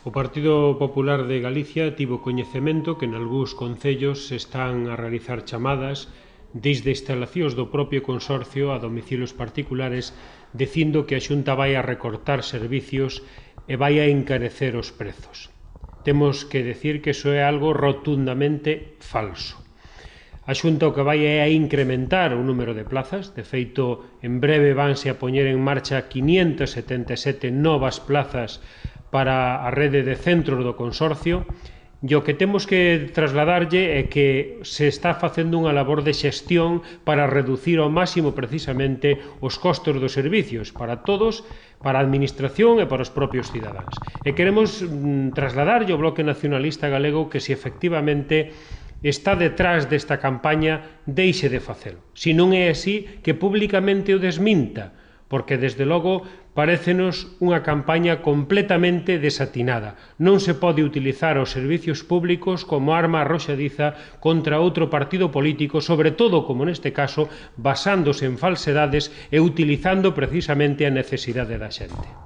O Partido Popular de Galicia tivo coñecemento que nalgúns concellos se están a realizar chamadas desde instalacións do propio consorcio a domicilios particulares dicindo que a Xunta vai a recortar servicios e vai a encarecer os prezos. Temos que decir que iso é algo rotundamente falso. A Xunta o que vai é a incrementar o número de plazas, de feito, en breve vanse a poñer en marcha 577 novas plazas para a rede de centros do consorcio, e o que temos que trasladarlle é que se está facendo unha labor de xestión para reducir ao máximo precisamente os costos dos servicios para todos, para a administración e para os propios cidadáns. E queremos trasladarlle ao Bloque Nacionalista Galego que se efectivamente está detrás desta campaña, deixe de facelo. Se non é así, que públicamente o desminta, porque, desde logo, parécenos unha campaña completamente desatinada. Non se pode utilizar os servicios públicos como arma arroxadiza contra outro partido político, sobre todo, como neste caso, basándose en falsedades e utilizando precisamente a necesidade da xente.